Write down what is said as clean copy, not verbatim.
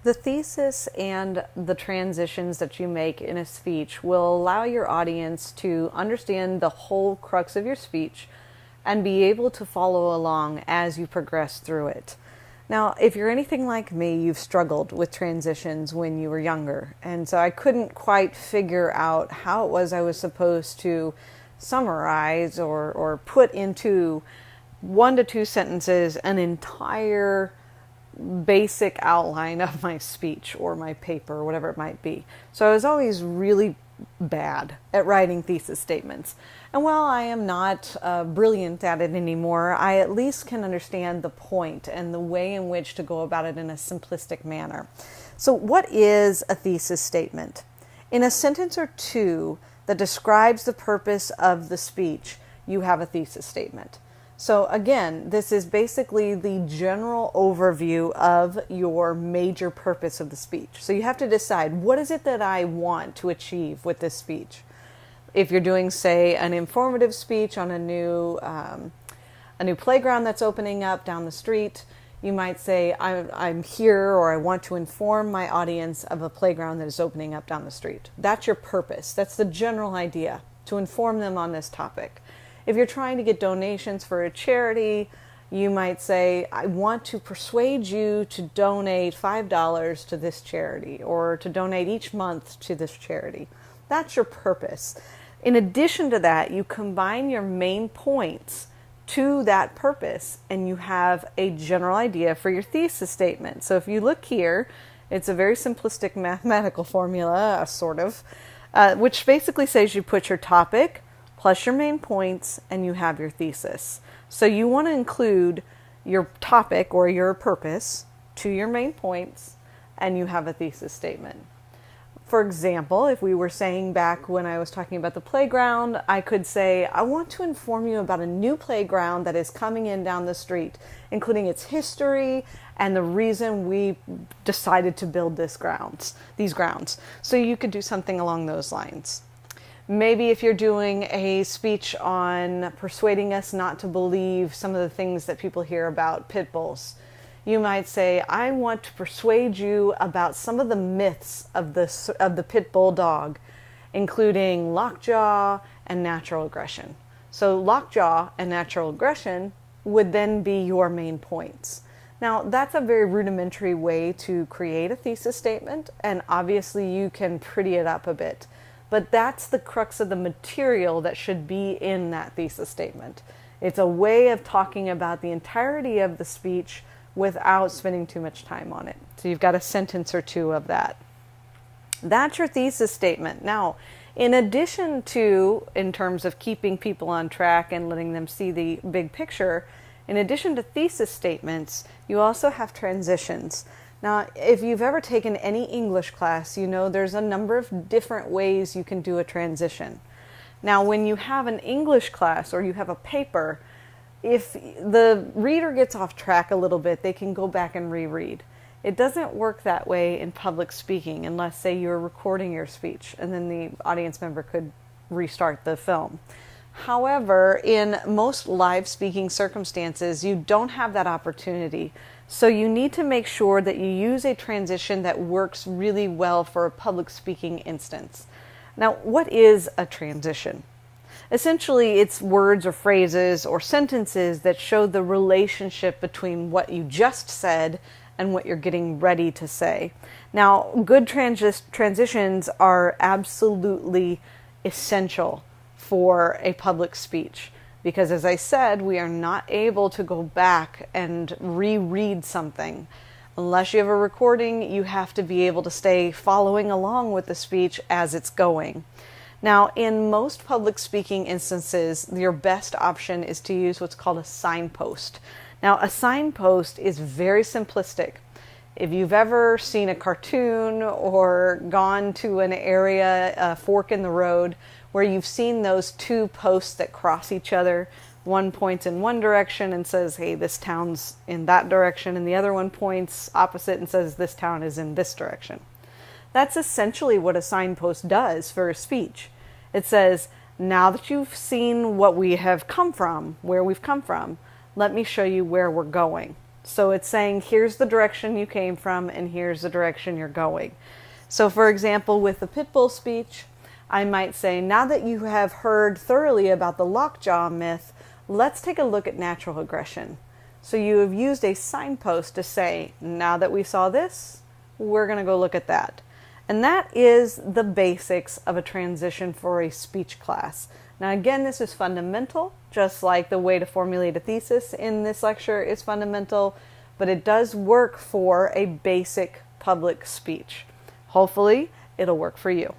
The thesis and the transitions that you make in a speech will allow your audience to understand the whole crux of your speech and be able to follow along as you progress through it. Now, if you're anything like me, you've struggled with transitions when you were younger, and so I couldn't quite figure out how it was I was supposed to summarize or put into 1 to 2 sentences an entire basic outline of my speech or my paper or whatever it might be. So I was always really bad at writing thesis statements. And while I am not brilliant at it anymore, I at least can understand the point and the way in which to go about it in a simplistic manner. So what is a thesis statement? In a sentence or two that describes the purpose of the speech, you have a thesis statement. So again, this is basically the general overview of your major purpose of the speech. So you have to decide, what is it that I want to achieve with this speech? If you're doing, say, an informative speech on a new playground that's opening up down the street, you might say, I'm here, or I want to inform my audience of a playground that is opening up down the street. That's your purpose. That's the general idea, to inform them on this topic. If you're trying to get donations for a charity, you might say, I want to persuade you to donate $5 to this charity, or to donate each month to this charity. That's your purpose. In addition to that, you combine your main points to that purpose, and you have a general idea for your thesis statement. So if you look here, it's a very simplistic mathematical formula, sort of, which basically says you put your topic plus your main points, and you have your thesis. So you want to include your topic or your purpose to your main points, and you have a thesis statement. For example, if we were saying back when I was talking about the playground, I could say, I want to inform you about a new playground that is coming in down the street, including its history and the reason we decided to build these grounds. So you could do something along those lines. Maybe if you're doing a speech on persuading us not to believe some of the things that people hear about pit bulls, you might say, I want to persuade you about some of the myths of the pit bull dog, including lockjaw and natural aggression. So lockjaw and natural aggression would then be your main points. Now, that's a very rudimentary way to create a thesis statement, and obviously you can pretty it up a bit. But that's the crux of the material that should be in that thesis statement. It's a way of talking about the entirety of the speech without spending too much time on it. So you've got a sentence or two of that. That's your thesis statement. Now, in addition to, in terms of keeping people on track and letting them see the big picture, in addition to thesis statements, you also have transitions. Now, if you've ever taken any English class, you know there's a number of different ways you can do a transition. Now, when you have an English class or you have a paper, if the reader gets off track a little bit, they can go back and reread. It doesn't work that way in public speaking unless, say, you're recording your speech and then the audience member could restart the film. However, in most live speaking circumstances, you don't have that opportunity. So you need to make sure that you use a transition that works really well for a public speaking instance. Now, what is a transition? Essentially, it's words or phrases or sentences that show the relationship between what you just said and what you're getting ready to say. Now, good transitions are absolutely essential for a public speech. Because as I said, we are not able to go back and reread something. Unless you have a recording, you have to be able to stay following along with the speech as it's going. Now, in most public speaking instances, your best option is to use what's called a signpost. Now, a signpost is very simplistic. If you've ever seen a cartoon or gone to an area, a fork in the road, where you've seen those two posts that cross each other, one points in one direction and says, hey, this town's in that direction, and the other one points opposite and says, this town is in this direction. That's essentially what a signpost does for a speech. It says, now that you've seen what we have come from, where we've come from, let me show you where we're going. So it's saying, here's the direction you came from and here's the direction you're going. So for example, with the pit bull speech, I might say, now that you have heard thoroughly about the lockjaw myth, let's take a look at natural aggression. So you have used a signpost to say, now that we saw this, we're going to go look at that. And that is the basics of a transition for a speech class. Now again, this is fundamental, just like the way to formulate a thesis in this lecture is fundamental, but it does work for a basic public speech. Hopefully, it'll work for you.